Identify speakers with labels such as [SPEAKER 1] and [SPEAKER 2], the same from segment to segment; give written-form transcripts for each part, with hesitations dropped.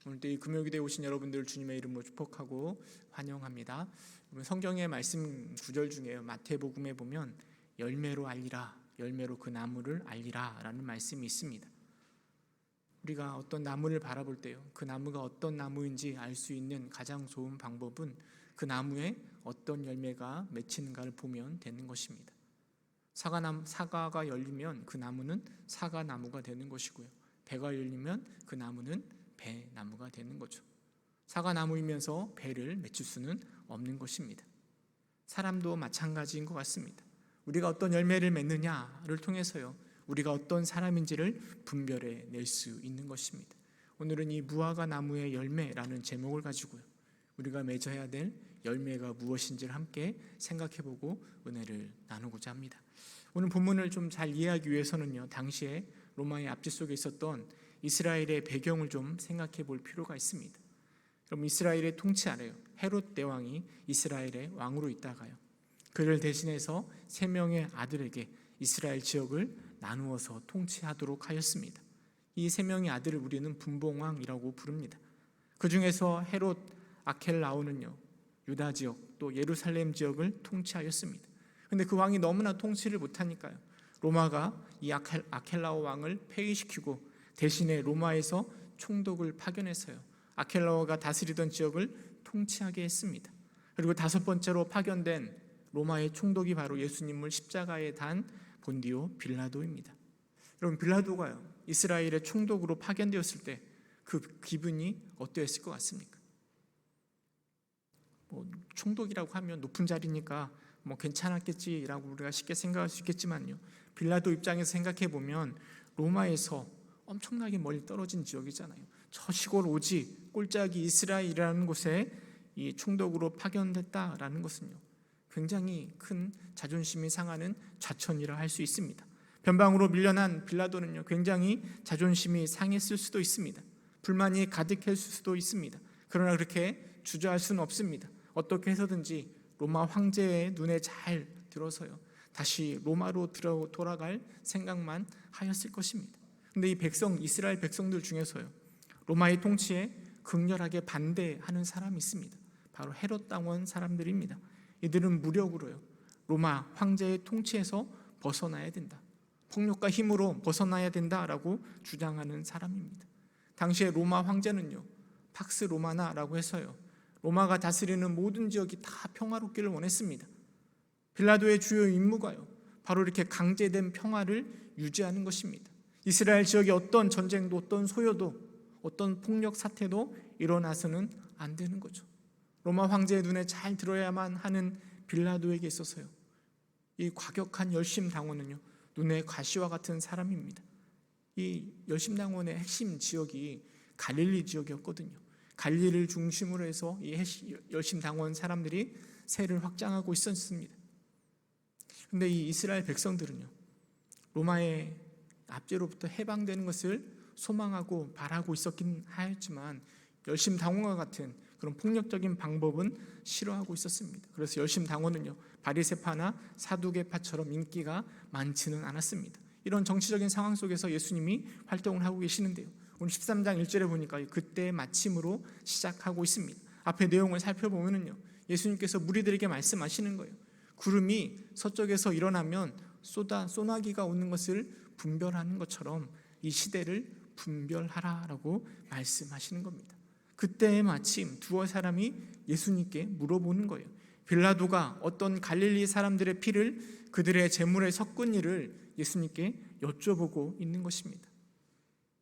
[SPEAKER 1] 오늘도 이 금요기도에 오신 여러분들 주님의 이름으로 축복하고 환영합니다. 성경의 말씀 구절 중에 마태복음에 보면 열매로 알리라, 열매로 그 나무를 알리라 라는 말씀이 있습니다. 우리가 어떤 나무를 바라볼 때요, 그 나무가 어떤 나무인지 알 수 있는 가장 좋은 방법은 그 나무에 어떤 열매가 맺히는가를 보면 되는 것입니다. 사과가 열리면 그 나무는 사과나무가 되는 것이고요, 배가 열리면 그 나무는 배나무가 되는 거죠. 사과나무이면서 배를 맺힐 수는 없는 것입니다. 사람도 마찬가지인 것 같습니다. 우리가 어떤 열매를 맺느냐를 통해서요, 우리가 어떤 사람인지를 분별해 낼 수 있는 것입니다. 오늘은 이 무화과 나무의 열매라는 제목을 가지고요, 우리가 맺어야 될 열매가 무엇인지를 함께 생각해보고 은혜를 나누고자 합니다. 오늘 본문을 좀 잘 이해하기 위해서는요, 당시에 로마의 압제 속에 있었던 이스라엘의 배경을 좀 생각해 볼 필요가 있습니다. 그럼 이스라엘의 통치 아래요, 헤롯 대왕이 이스라엘의 왕으로 있다가요, 그를 대신해서 3명의 아들에게 이스라엘 지역을 나누어서 통치하도록 하였습니다. 이 3명의 아들을 우리는 분봉왕이라고 부릅니다. 그 중에서 헤롯 아켈라오는요, 유다 지역 또 예루살렘 지역을 통치하였습니다. 그런데 그 왕이 너무나 통치를 못하니까요, 로마가 이 아켈라오 왕을 폐위시키고 대신에 로마에서 총독을 파견해서요, 아켈라오가 다스리던 지역을 통치하게 했습니다. 그리고 5번째로 파견된 로마의 총독이 바로 예수님을 십자가에 단 본디오 빌라도입니다. 여러분, 빌라도가요, 이스라엘의 총독으로 파견되었을 때 그 기분이 어떠했을 것 같습니까? 총독이라고 하면 높은 자리니까 괜찮았겠지라고 우리가 쉽게 생각할 수 있겠지만요, 빌라도 입장에서 생각해 보면 로마에서 엄청나게 멀리 떨어진 지역이잖아요. 저 시골 오지 꼴짝이 이스라엘이라는 곳에 이 총독으로 파견됐다라는 것은요, 굉장히 큰 자존심이 상하는 좌천이라 할 수 있습니다. 변방으로 밀려난 빌라도는요, 굉장히 자존심이 상했을 수도 있습니다. 불만이 가득했을 수도 있습니다. 그러나 그렇게 주저할 수는 없습니다. 어떻게 해서든지 로마 황제의 눈에 잘 들어서요, 다시 로마로 돌아갈 생각만 하였을 것입니다. 그런데 이 이스라엘 백성들 중에서요, 로마의 통치에 극렬하게 반대하는 사람이 있습니다. 바로 헤롯 당원 사람들입니다. 이들은 무력으로요, 로마 황제의 통치에서 벗어나야 된다, 폭력과 힘으로 벗어나야 된다라고 주장하는 사람입니다. 당시에 로마 황제는요, 팍스 로마나라고 해서요, 로마가 다스리는 모든 지역이 다 평화롭기를 원했습니다. 빌라도의 주요 임무가요, 바로 이렇게 강제된 평화를 유지하는 것입니다. 이스라엘 지역에 어떤 전쟁도, 어떤 소요도, 어떤 폭력 사태도 일어나서는 안 되는 거죠. 로마 황제의 눈에 잘 들어야만 하는 빌라도에게 있어서요, 이 과격한 열심당원은요, 눈의 가시와 같은 사람입니다. 이 열심당원의 핵심 지역이 갈릴리 지역이었거든요. 갈릴리를 중심으로 해서 이 열심당원 사람들이 세를 확장하고 있었습니다. 그런데 이 이스라엘 백성들은요, 로마의 압제로부터 해방되는 것을 소망하고 바라고 있었긴 하였지만 열심당원과 같은 그런 폭력적인 방법은 싫어하고 있었습니다. 그래서 열심당원은요, 바리새파나 사두개파처럼 인기가 많지는 않았습니다. 이런 정치적인 상황 속에서 예수님이 활동을 하고 계시는데요, 오늘 13장 1절에 보니까 그때 마침으로 시작하고 있습니다. 앞에 내용을 살펴보면요, 예수님께서 무리들에게 말씀하시는 거예요. 구름이 서쪽에서 일어나면 소나기가 오는 것을 분별하는 것처럼 이 시대를 분별하라라고 말씀하시는 겁니다. 그때 마침 두어 사람이 예수님께 물어보는 거예요. 빌라도가 어떤 갈릴리 사람들의 피를 그들의 제물에 섞은 일을 예수님께 여쭤보고 있는 것입니다.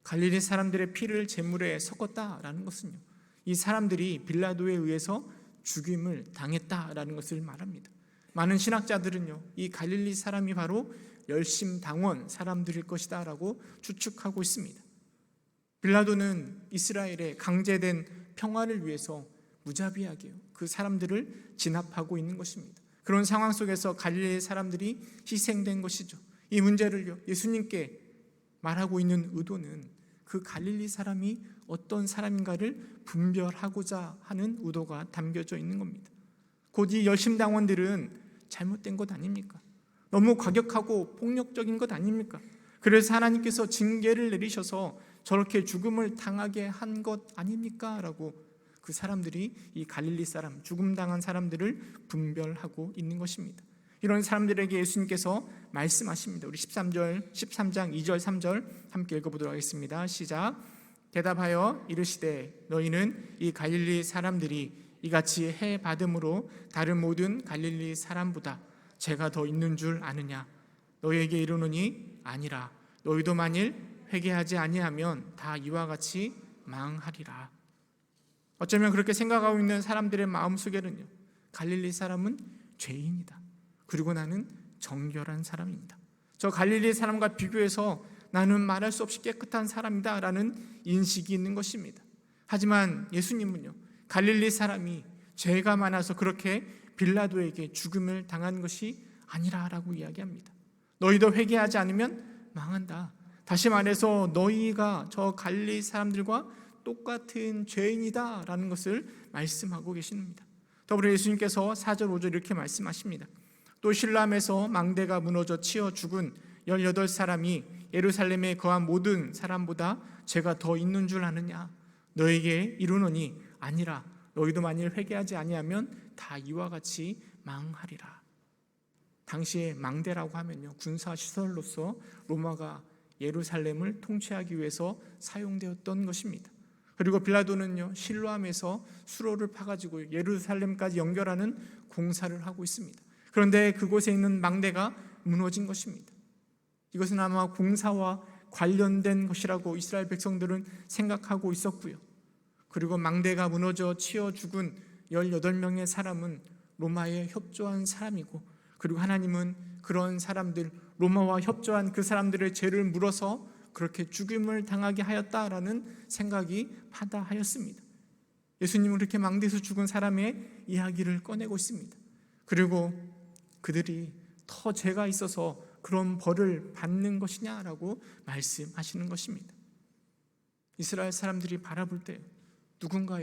[SPEAKER 1] 갈릴리 사람들의 피를 제물에 섞었다라는 것은요, 이 사람들이 빌라도에 의해서 죽임을 당했다라는 것을 말합니다. 많은 신학자들은요, 이 갈릴리 사람이 바로 열심당원 사람들일 것이다 라고 추측하고 있습니다. 빌라도는 이스라엘의 강제된 평화를 위해서 무자비하게 그 사람들을 진압하고 있는 것입니다. 그런 상황 속에서 갈릴리 사람들이 희생된 것이죠. 이 문제를 예수님께 말하고 있는 의도는 그 갈릴리 사람이 어떤 사람인가를 분별하고자 하는 의도가 담겨져 있는 겁니다. 곧 이 열심당원들은 잘못된 것 아닙니까? 너무 과격하고 폭력적인 것 아닙니까? 그래서 하나님께서 징계를 내리셔서 저렇게 죽음을 당하게 한 것 아닙니까? 라고 그 사람들이 이 갈릴리 사람, 죽음 당한 사람들을 분별하고 있는 것입니다. 이런 사람들에게 예수님께서 말씀하십니다. 우리 13장 2절 3절 함께 읽어보도록 하겠습니다. 시작. 대답하여 이르시되 너희는 이 갈릴리 사람들이 이같이 해 받음으로 다른 모든 갈릴리 사람보다 죄가 더 있는 줄 아느냐? 너희에게 이르노니 아니라. 너희도 만일 회개하지 아니하면 다 이와 같이 망하리라. 어쩌면 그렇게 생각하고 있는 사람들의 마음속에는요, 갈릴리 사람은 죄인이다, 그리고 나는 정결한 사람입니다. 저 갈릴리 사람과 비교해서 나는 말할 수 없이 깨끗한 사람이다 라는 인식이 있는 것입니다. 하지만 예수님은요, 갈릴리 사람이 죄가 많아서 그렇게 빌라도에게 죽음을 당한 것이 아니라라고 이야기합니다. 너희도 회개하지 않으면 망한다. 다시 말해서 너희가 저 갈릴리 사람들과 똑같은 죄인이다 라는 것을 말씀하고 계십니다. 더불어 예수님께서 4절 5절 이렇게 말씀하십니다. 또 실로암에서 망대가 무너져 치어 죽은 18사람이 예루살렘에 거한 모든 사람보다 죄가 더 있는 줄 아느냐? 너에게 이르노니 아니라. 너희도 만일 회개하지 아니하면 다 이와 같이 망하리라. 당시에 망대라고 하면요, 군사 시설로서 로마가 예루살렘을 통치하기 위해서 사용되었던 것입니다. 그리고 빌라도는요, 실로암에서 수로를 파가지고 예루살렘까지 연결하는 공사를 하고 있습니다. 그런데 그곳에 있는 망대가 무너진 것입니다. 이것은 아마 공사와 관련된 것이라고 이스라엘 백성들은 생각하고 있었고요. 그리고 망대가 무너져 치어 죽은 18명의 사람은 로마에 협조한 사람이고, 그리고 하나님은 그런 사람들, 로마와 협조한 그 사람들의 죄를 물어서 그렇게 죽임을 당하게 하였다라는 생각이 파다하였습니다. 예수님은 그렇게 망대에서 죽은 사람의 이야기를 꺼내고 있습니다. 그리고 그들이 더 죄가 있어서 그런 벌을 받는 것이냐라고 말씀하시는 것입니다. 이스라엘 사람들이 바라볼 때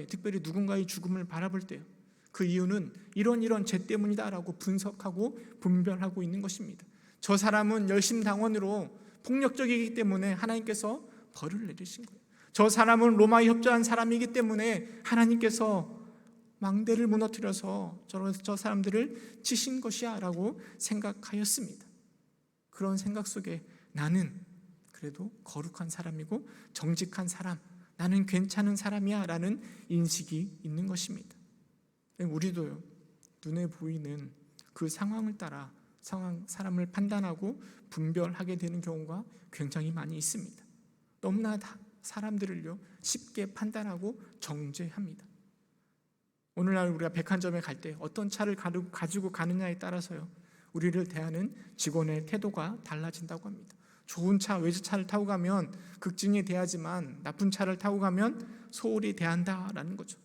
[SPEAKER 1] 특별히 누군가의 죽음을 바라볼 때 그 이유는 이런 죄 때문이다라고 분석하고 분별하고 있는 것입니다. 저 사람은 열심당원으로 폭력적이기 때문에 하나님께서 벌을 내리신 거예요. 저 사람은 로마에 협조한 사람이기 때문에 하나님께서 망대를 무너뜨려서 저 사람들을 치신 것이야 라고 생각하였습니다. 그런 생각 속에 나는 그래도 거룩한 사람이고 정직한 사람, 나는 괜찮은 사람이야 라는 인식이 있는 것입니다. 우리도요, 눈에 보이는 그 상황을 따라 사람을 판단하고 분별하게 되는 경우가 굉장히 많이 있습니다. 너무나 사람들을요 쉽게 판단하고 정죄합니다. 오늘날 우리가 백화점에 갈 때 어떤 차를 가지고 가느냐에 따라서요, 우리를 대하는 직원의 태도가 달라진다고 합니다. 좋은 차, 외제차를 타고 가면 극진히 대하지만 나쁜 차를 타고 가면 소홀히 대한다라는 거죠.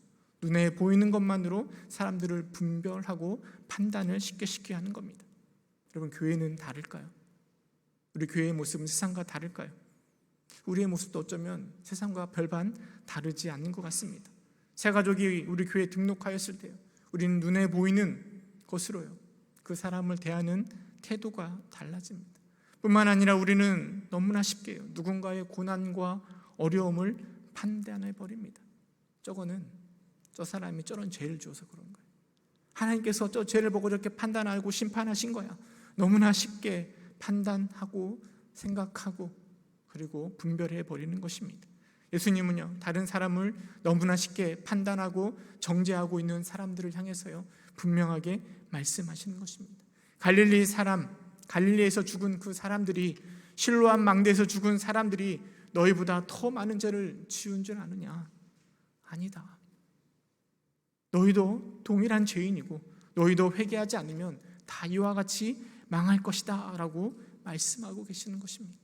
[SPEAKER 1] 눈에 보이는 것만으로 사람들을 분별하고 판단을 쉽게 하는 겁니다. 여러분, 교회는 다를까요? 우리 교회의 모습은 세상과 다를까요? 우리의 모습도 어쩌면 세상과 별반 다르지 않는 것 같습니다. 새 가족이 우리 교회에 등록하였을 때 우리는 눈에 보이는 것으로요, 그 사람을 대하는 태도가 달라집니다. 뿐만 아니라 우리는 너무나 쉽게 누군가의 고난과 어려움을 판단해 버립니다. 저 사람이 저런 죄를 지어서 그런 거예요. 하나님께서 저 죄를 보고 저렇게 판단하고 심판하신 거야. 너무나 쉽게 판단하고 생각하고 그리고 분별해 버리는 것입니다. 예수님은요, 다른 사람을 너무나 쉽게 판단하고 정죄하고 있는 사람들을 향해서요 분명하게 말씀하시는 것입니다. 갈릴리에서 죽은 그 사람들이, 실로암 망대에서 죽은 사람들이 너희보다 더 많은 죄를 지은 줄 아느냐? 아니다. 너희도 동일한 죄인이고 너희도 회개하지 않으면 다 이와 같이 망할 것이다 라고 말씀하고 계시는 것입니다.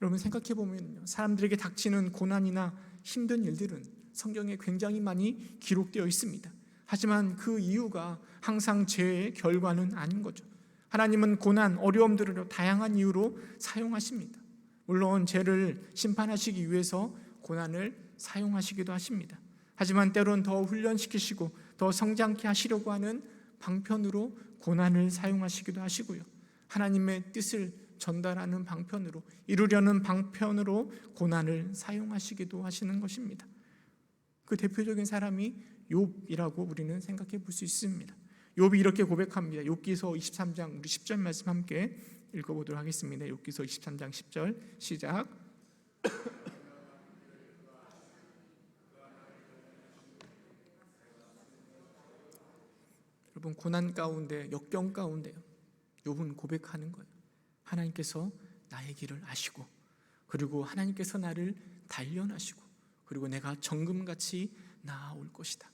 [SPEAKER 1] 여러분, 생각해 보면요, 사람들에게 닥치는 고난이나 힘든 일들은 성경에 굉장히 많이 기록되어 있습니다. 하지만 그 이유가 항상 죄의 결과는 아닌 거죠. 하나님은 고난, 어려움들을 다양한 이유로 사용하십니다. 물론 죄를 심판하시기 위해서 고난을 사용하시기도 하십니다. 하지만 때론 더 훈련시키시고 더 성장케 하시려고 하는 방편으로 고난을 사용하시기도 하시고요, 하나님의 뜻을 전달하는 방편으로, 이루려는 방편으로 고난을 사용하시기도 하시는 것입니다. 그 대표적인 사람이 욥이라고 우리는 생각해 볼 수 있습니다. 욥이 이렇게 고백합니다. 욥기서 23장 우리 10절 말씀 함께 읽어보도록 하겠습니다. 욥기서 23장 10절 시작. 여러분, 고난 가운데, 역경 가운데요, 욥은 고백하는 거예요. 하나님께서 나의 길을 아시고, 그리고 하나님께서 나를 단련하시고, 그리고 내가 정금같이 나아올 것이다.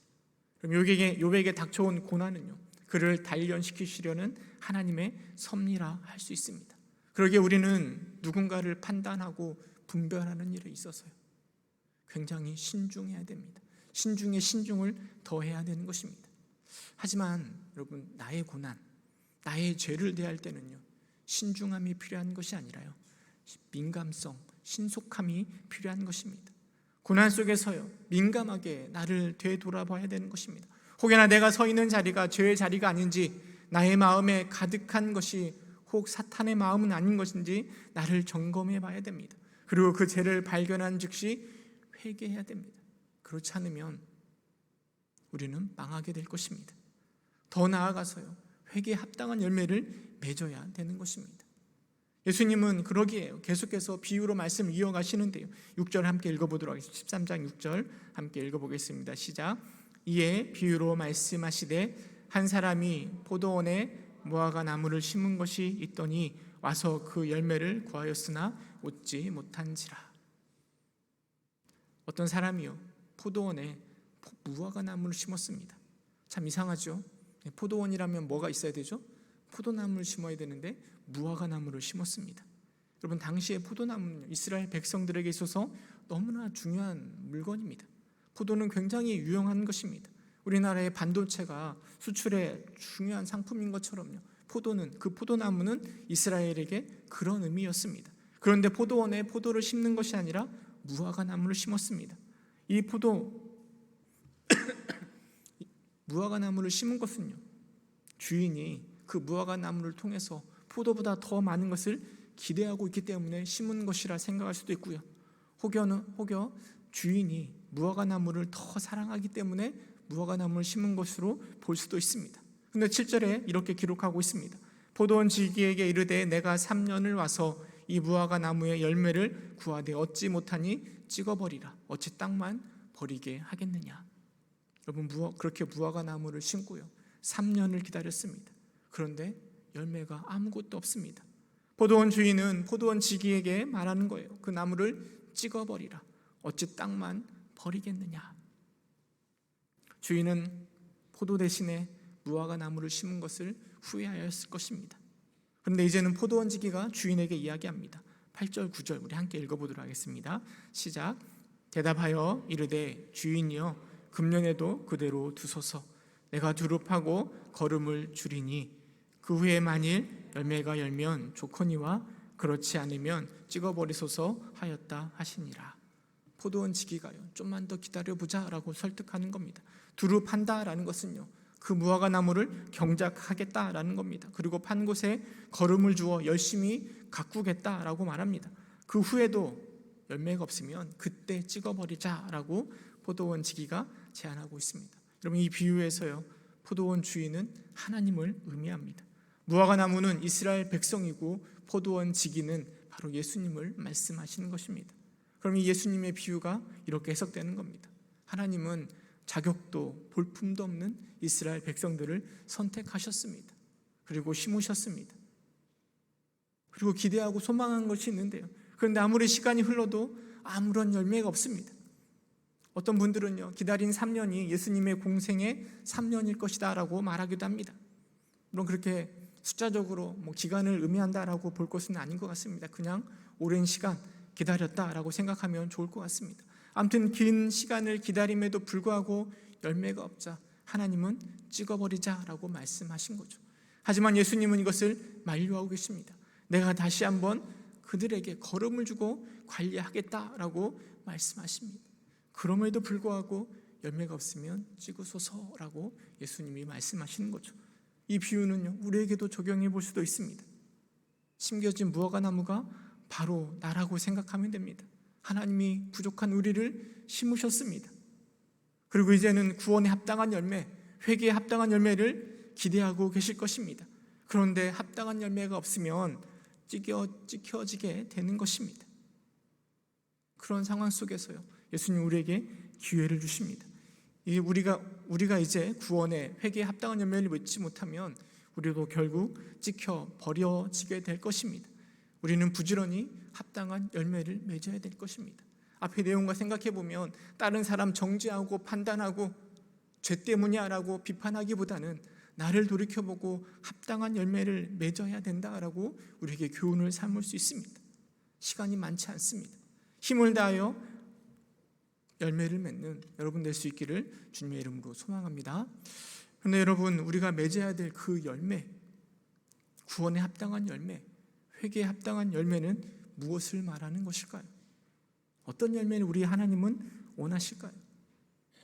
[SPEAKER 1] 그럼 욥에게 닥쳐온 고난은요, 그를 단련시키시려는 하나님의 섭리라 할 수 있습니다. 그러기에 우리는 누군가를 판단하고 분별하는 일에 있어서요, 굉장히 신중해야 됩니다. 신중에 신중을 더해야 되는 것입니다. 하지만 여러분, 나의 고난, 나의 죄를 대할 때는요, 신중함이 필요한 것이 아니라요, 민감성, 신속함이 필요한 것입니다. 고난 속에서요, 민감하게 나를 되돌아봐야 되는 것입니다. 혹여나 내가 서 있는 자리가 죄의 자리가 아닌지, 나의 마음에 가득한 것이 혹 사탄의 마음은 아닌 것인지 나를 점검해 봐야 됩니다. 그리고 그 죄를 발견한 즉시 회개해야 됩니다. 그렇지 않으면 우리는 망하게 될 것입니다. 더 나아가서요, 회개에 합당한 열매를 맺어야 되는 것입니다. 예수님은 그러기에 계속해서 비유로 말씀을 이어가시는데요, 6절 함께 읽어보도록 하겠습니다. 13장 6절 함께 읽어보겠습니다. 시작. 이에 비유로 말씀하시되 한 사람이 포도원에 무화과 나무를 심은 것이 있더니 와서 그 열매를 구하였으나 얻지 못한지라. 어떤 사람이요, 포도원에 무화과 나무를 심었습니다. 참 이상하죠. 포도원이라면 뭐가 있어야 되죠? 포도나무를 심어야 되는데 무화과 나무를 심었습니다. 여러분, 당시에 포도나무는 이스라엘 백성들에게 있어서 너무나 중요한 물건입니다. 포도는 굉장히 유용한 것입니다. 우리나라의 반도체가 수출의 중요한 상품인 것처럼요, 그 포도나무는 이스라엘에게 그런 의미였습니다. 그런데 포도원에 포도를 심는 것이 아니라 무화과 나무를 심었습니다. 이 무화과 나무를 심은 것은요, 주인이 그 무화과 나무를 통해서 포도보다 더 많은 것을 기대하고 있기 때문에 심은 것이라 생각할 수도 있고요, 혹여 주인이 무화과 나무를 더 사랑하기 때문에 무화과 나무를 심은 것으로 볼 수도 있습니다. 그런데 7절에 이렇게 기록하고 있습니다. 포도원 지기에게 이르되 내가 3년을 와서 이 무화과 나무의 열매를 구하되 얻지 못하니 찍어버리라. 어찌 땅만 버리게 하겠느냐. 여러분, 그렇게 무화과 나무를 심고요, 3년을 기다렸습니다. 그런데 열매가 아무것도 없습니다. 포도원 주인은 포도원 지기에게 말하는 거예요. 그 나무를 찍어버리라. 어찌 땅만 버리겠느냐. 주인은 포도 대신에 무화과 나무를 심은 것을 후회하였을 것입니다. 그런데 이제는 포도원 지기가 주인에게 이야기합니다. 8절 9절 우리 함께 읽어보도록 하겠습니다. 시작. 대답하여 이르되 주인이여 금년에도 그대로 두소서. 내가 두릅하고 거름을 줄이니 그 후에 만일 열매가 열면 좋거니와 그렇지 않으면 찍어버리소서 하였다 하시니라. 포도원 지기가요, 좀만 더 기다려보자라고 설득하는 겁니다. 두릅한다라는 것은요, 그 무화과 나무를 경작하겠다라는 겁니다. 그리고 판 곳에 거름을 주어 열심히 가꾸겠다라고 말합니다. 그 후에도 열매가 없으면 그때 찍어버리자라고 포도원 지기가 제안하고 있습니다. 여러분, 이 비유에서요, 포도원 주인은 하나님을 의미합니다. 무화과 나무는 이스라엘 백성이고 포도원 지기는 바로 예수님을 말씀하시는 것입니다. 그럼 이 예수님의 비유가 이렇게 해석되는 겁니다. 하나님은 자격도 볼품도 없는 이스라엘 백성들을 선택하셨습니다. 그리고 심으셨습니다. 그리고 기대하고 소망한 것이 있는데요, 그런데 아무리 시간이 흘러도 아무런 열매가 없습니다. 어떤 분들은요, 기다린 3년이 예수님의 공생의 3년일 것이다 라고 말하기도 합니다. 물론 그렇게 숫자적으로 기간을 의미한다라고 볼 것은 아닌 것 같습니다. 그냥 오랜 시간 기다렸다라고 생각하면 좋을 것 같습니다. 아무튼 긴 시간을 기다림에도 불구하고 열매가 없자 하나님은 찍어버리자라고 말씀하신 거죠. 하지만 예수님은 이것을 만류하고 계십니다. 내가 다시 한번 그들에게 거름을 주고 관리하겠다라고 말씀하십니다. 그럼에도 불구하고 열매가 없으면 찍으소서라고 예수님이 말씀하시는 거죠. 이 비유는요, 우리에게도 적용해 볼 수도 있습니다. 심겨진 무화과 나무가 바로 나라고 생각하면 됩니다. 하나님이 부족한 우리를 심으셨습니다. 그리고 이제는 구원에 합당한 열매, 회개에 합당한 열매를 기대하고 계실 것입니다. 그런데 합당한 열매가 없으면 찢겨지게 되는 것입니다. 그런 상황 속에서요, 예수님 우리에게 기회를 주십니다. 우리가 이제 구원에 회개에 합당한 열매를 맺지 못하면 우리도 결국 찍혀 버려지게 될 것입니다. 우리는 부지런히 합당한 열매를 맺어야 될 것입니다. 앞의 내용과 생각해 보면 다른 사람 정죄하고 판단하고 죄 때문이야라고 비판하기보다는 나를 돌이켜보고 합당한 열매를 맺어야 된다라고 우리에게 교훈을 삼을 수 있습니다. 시간이 많지 않습니다. 힘을 다하여 열매를 맺는 여러분 될 수 있기를 주님의 이름으로 소망합니다. 그런데 여러분, 우리가 맺어야 될 그 열매, 구원에 합당한 열매, 회개에 합당한 열매는 무엇을 말하는 것일까요? 어떤 열매를 우리 하나님은 원하실까요?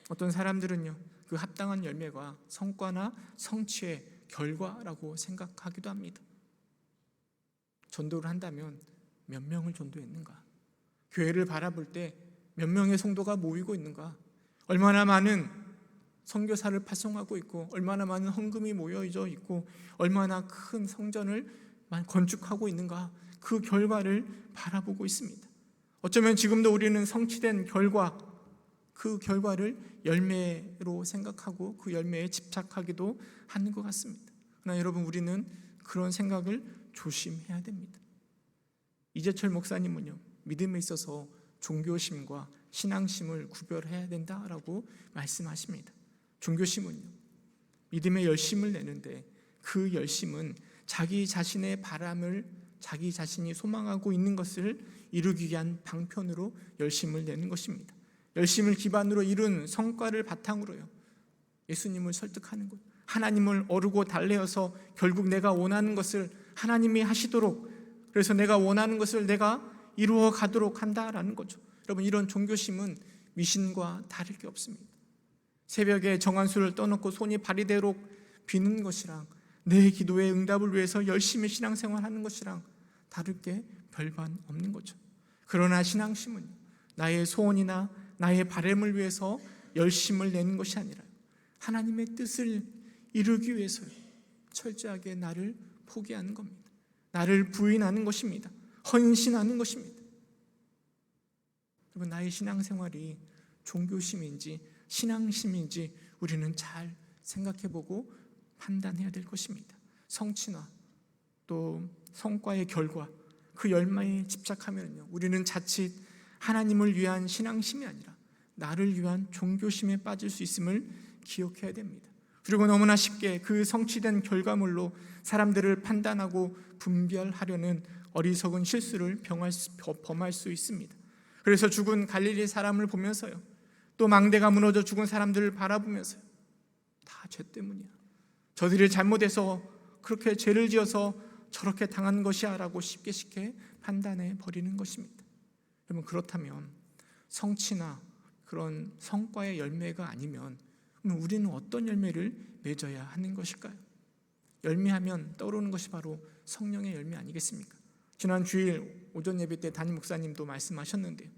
[SPEAKER 1] 어떤 사람들은요, 그 합당한 열매가 성과나 성취의 결과라고 생각하기도 합니다. 전도를 한다면 몇 명을 전도했는가? 교회를 바라볼 때 몇 명의 성도가 모이고 있는가? 얼마나 많은 선교사를 파송하고 있고, 얼마나 많은 헌금이 모여져 있고, 얼마나 큰 성전을 건축하고 있는가? 그 결과를 바라보고 있습니다. 어쩌면 지금도 우리는 성취된 결과, 그 결과를 열매로 생각하고 그 열매에 집착하기도 하는 것 같습니다. 그러나 여러분, 우리는 그런 생각을 조심해야 됩니다. 이재철 목사님은요, 믿음에 있어서 종교심과 신앙심을 구별해야 된다라고 말씀하십니다. 종교심은요, 믿음의 열심을 내는데 그 열심은 자기 자신의 바람을, 자기 자신이 소망하고 있는 것을 이루기 위한 방편으로 열심을 내는 것입니다. 열심을 기반으로 이룬 성과를 바탕으로요, 예수님을 설득하는 것, 하나님을 어루고 달래어서 결국 내가 원하는 것을 하나님이 하시도록, 그래서 내가 원하는 것을 내가 이루어 가도록 한다라는 거죠. 여러분, 이런 종교심은 미신과 다를 게 없습니다. 새벽에 정한수를 떠놓고 손이 발이대로 비는 것이랑 내 기도의 응답을 위해서 열심히 신앙생활하는 것이랑 다를 게 별반 없는 거죠. 그러나 신앙심은 나의 소원이나 나의 바람을 위해서 열심을 내는 것이 아니라 하나님의 뜻을 이루기 위해서 철저하게 나를 포기하는 겁니다. 나를 부인하는 것입니다. 헌신하는 것입니다. 여러분, 나의 신앙생활이 종교심인지 신앙심인지 우리는 잘 생각해보고 판단해야 될 것입니다. 성취나 또 성과의 결과, 그 열매에 집착하면요, 우리는 자칫 하나님을 위한 신앙심이 아니라 나를 위한 종교심에 빠질 수 있음을 기억해야 됩니다. 그리고 너무나 쉽게 그 성취된 결과물로 사람들을 판단하고 분별하려는 어리석은 실수를 범할 수 있습니다. 그래서 죽은 갈릴리 사람을 보면서요, 또 망대가 무너져 죽은 사람들을 바라보면서요, 다 죄 때문이야, 저들이 잘못해서 그렇게 죄를 지어서 저렇게 당한 것이야 라고 쉽게 판단해 버리는 것입니다. 여러분, 그렇다면 성취나 그런 성과의 열매가 아니면 우리는 어떤 열매를 맺어야 하는 것일까요? 열매하면 떠오르는 것이 바로 성령의 열매 아니겠습니까? 지난 주일 오전 예배 때 담임 목사님도 말씀하셨는데요,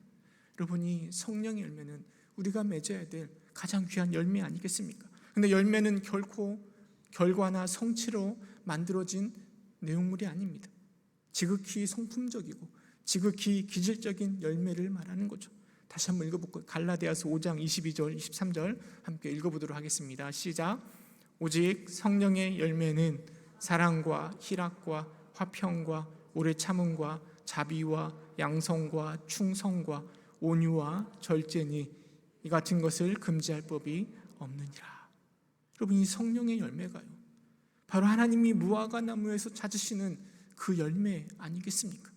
[SPEAKER 1] 여러분, 이 성령의 열매는 우리가 맺어야 될 가장 귀한 열매 아니겠습니까? 근데 열매는 결코 결과나 성취로 만들어진 내용물이 아닙니다. 지극히 성품적이고 지극히 기질적인 열매를 말하는 거죠. 다시 한번 읽어볼까요? 갈라디아서 5장 22절 23절 함께 읽어보도록 하겠습니다. 시작. 오직 성령의 열매는 사랑과 희락과 화평과 오래 참음과 자비와 양성과 충성과 온유와 절제니 이 같은 것을 금지할 법이 없느니라. 여러분, 이 성령의 열매가요, 바로 하나님이 무화과 나무에서 찾으시는 그 열매 아니겠습니까?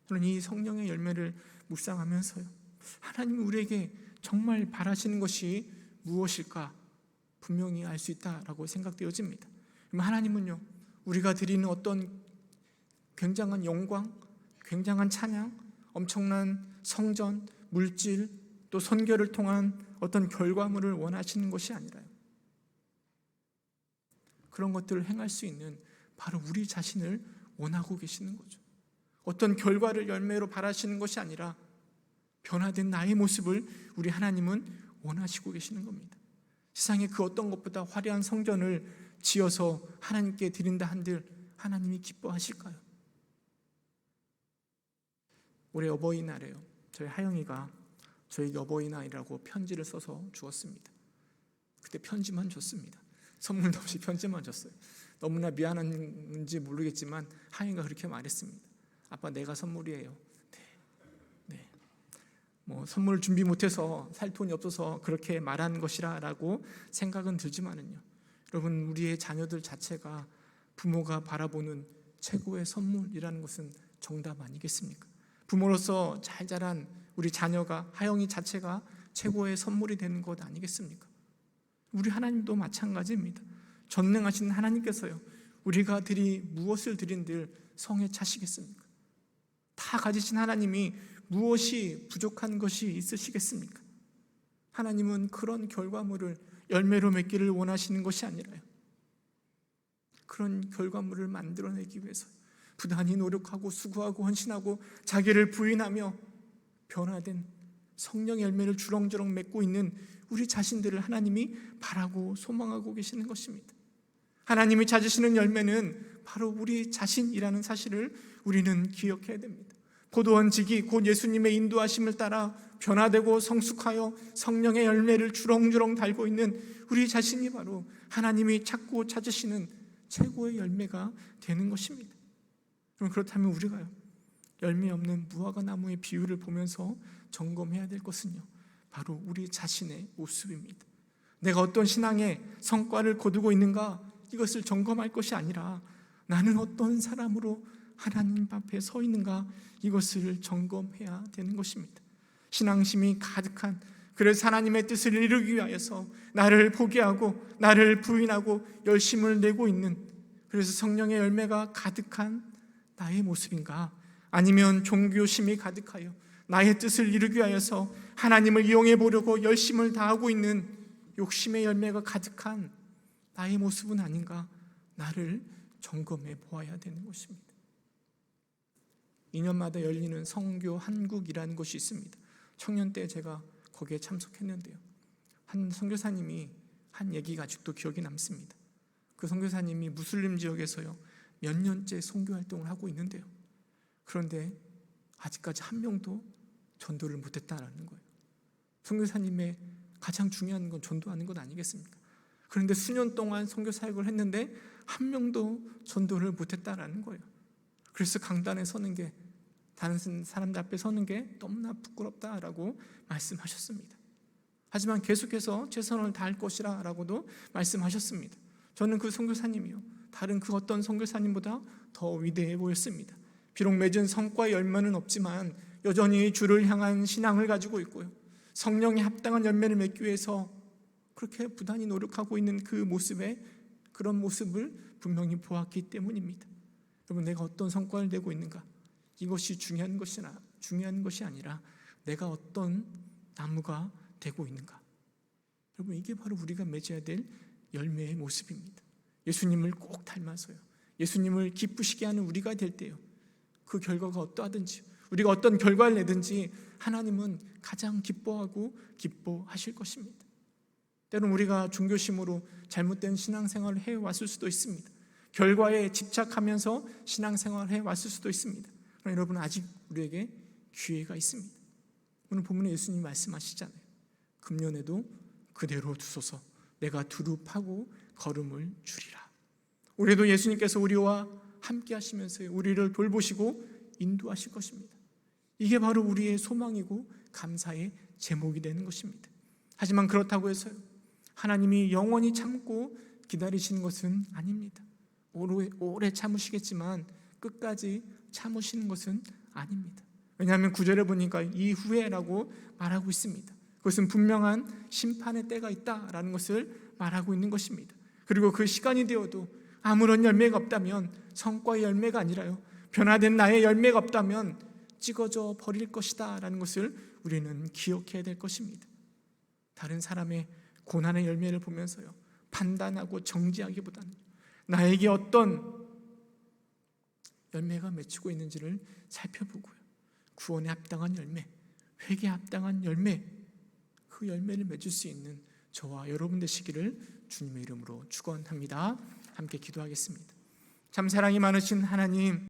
[SPEAKER 1] 저는 이 성령의 열매를 묵상하면서요, 하나님이 우리에게 정말 바라시는 것이 무엇일까 분명히 알 수 있다라고 생각되어집니다. 하나님은요, 우리가 드리는 어떤 굉장한 영광, 굉장한 찬양, 엄청난 성전, 물질, 또 선교를 통한 어떤 결과물을 원하시는 것이 아니라요, 그런 것들을 행할 수 있는 바로 우리 자신을 원하고 계시는 거죠. 어떤 결과를 열매로 바라시는 것이 아니라 변화된 나의 모습을 우리 하나님은 원하시고 계시는 겁니다. 세상에 그 어떤 것보다 화려한 성전을 지어서 하나님께 드린다 한들 하나님이 기뻐하실까요? 올해 어버이날에요, 저희 하영이가 저에게 어버이날이라고 편지를 써서 주었습니다. 그때 편지만 줬습니다. 선물도 없이 편지만 줬어요. 너무나 미안한지 모르겠지만 하영이가 그렇게 말했습니다. 아빠, 내가 선물이에요. 네. 선물 준비 못해서 살 돈이 없어서 그렇게 말한 것이라고 생각은 들지만은요, 여러분, 우리의 자녀들 자체가 부모가 바라보는 최고의 선물이라는 것은 정답 아니겠습니까? 부모로서 잘 자란 우리 자녀가, 하영이 자체가 최고의 선물이 되는 것 아니겠습니까? 우리 하나님도 마찬가지입니다. 전능하신 하나님께서요, 우리가 무엇을 드린들 성에 차시겠습니까? 다 가지신 하나님이 무엇이 부족한 것이 있으시겠습니까? 하나님은 그런 결과물을 열매로 맺기를 원하시는 것이 아니라요, 그런 결과물을 만들어내기 위해서 부단히 노력하고 수고하고 헌신하고 자기를 부인하며 변화된 성령의 열매를 주렁주렁 맺고 있는 우리 자신들을 하나님이 바라고 소망하고 계시는 것입니다. 하나님이 찾으시는 열매는 바로 우리 자신이라는 사실을 우리는 기억해야 됩니다. 포도원지기 곧 예수님의 인도하심을 따라 변화되고 성숙하여 성령의 열매를 주렁주렁 달고 있는 우리 자신이 바로 하나님이 찾고 찾으시는 최고의 열매가 되는 것입니다. 그럼 그렇다면 우리가요, 열매 없는 무화과 나무의 비유를 보면서 점검해야 될 것은요, 바로 우리 자신의 모습입니다. 내가 어떤 신앙의 성과를 거두고 있는가, 이것을 점검할 것이 아니라 나는 어떤 사람으로 하나님 앞에 서 있는가, 이것을 점검해야 되는 것입니다. 신앙심이 가득한, 그래서 하나님의 뜻을 이루기 위하여서 나를 포기하고 나를 부인하고 열심을 내고 있는, 그래서 성령의 열매가 가득한 나의 모습인가, 아니면 종교심이 가득하여 나의 뜻을 이루기 위하여서 하나님을 이용해 보려고 열심을 다하고 있는 욕심의 열매가 가득한 나의 모습은 아닌가, 나를 점검해 보아야 되는 것입니다. 2년마다 열리는 성교 한국이라는 곳이 있습니다. 청년 때 제가 거기에 참석했는데요, 한 선교사님이 한 얘기가 아직도 기억이 남습니다. 그 선교사님이 무슬림 지역에서요 몇 년째 선교 활동을 하고 있는데요, 그런데 아직까지 한 명도 전도를 못했다라는 거예요. 선교사님의 가장 중요한 건 전도하는 것 아니겠습니까? 그런데 수년 동안 선교 사역을 했는데 한 명도 전도를 못했다라는 거예요. 그래서 강단에 서는 게, 다른 사람들 앞에 서는 게 너무나 부끄럽다라고 말씀하셨습니다. 하지만 계속해서 최선을 다할 것이라 라고도 말씀하셨습니다. 저는 그 선교사님이요, 다른 그 어떤 선교사님보다 더 위대해 보였습니다. 비록 맺은 성과의 열매는 없지만 여전히 주를 향한 신앙을 가지고 있고요, 성령에 합당한 열매를 맺기 위해서 그렇게 부단히 노력하고 있는 그 모습에, 그런 모습을 분명히 보았기 때문입니다. 여러분, 내가 어떤 성과를 내고 있는가, 이것이 중요한 것이 아니라 내가 어떤 나무가 되고 있는가. 여러분, 이게 바로 우리가 맺어야 될 열매의 모습입니다. 예수님을 꼭 닮아서요, 예수님을 기쁘시게 하는 우리가 될 때요, 그 결과가 어떠하든지, 우리가 어떤 결과를 내든지 하나님은 가장 기뻐하고 기뻐하실 것입니다. 때론 우리가 종교심으로 잘못된 신앙생활을 해왔을 수도 있습니다. 결과에 집착하면서 신앙생활을 해왔을 수도 있습니다. 그러나 여러분, 아직 우리에게 기회가 있습니다. 오늘 본문에 예수님이 말씀하시잖아요. 금년에도 그대로 두소서, 내가 두루 파고 걸음을 주리라. 올해도 예수님께서 우리와 함께 하시면서 우리를 돌보시고 인도하실 것입니다. 이게 바로 우리의 소망이고 감사의 제목이 되는 것입니다. 하지만 그렇다고 해서요, 하나님이 영원히 참고 기다리시는 것은 아닙니다. 오래 참으시겠지만 끝까지 참으시는 것은 아닙니다. 왜냐하면 9절에 보니까 이후에라고 말하고 있습니다. 그것은 분명한 심판의 때가 있다라는 것을 말하고 있는 것입니다. 그리고 그 시간이 되어도 아무런 열매가 없다면, 성과의 열매가 아니라요, 변화된 나의 열매가 없다면 찍어져 버릴 것이다 라는 것을 우리는 기억해야 될 것입니다. 다른 사람의 고난의 열매를 보면서요 판단하고 정지하기보다는 나에게 어떤 열매가 맺히고 있는지를 살펴보고요. 구원에 합당한 열매, 회개에 합당한 열매, 그 열매를 맺을 수 있는 저와 여러분 되시기를 주님의 이름으로 축원합니다. 함께 기도하겠습니다. 참 사랑이 많으신 하나님,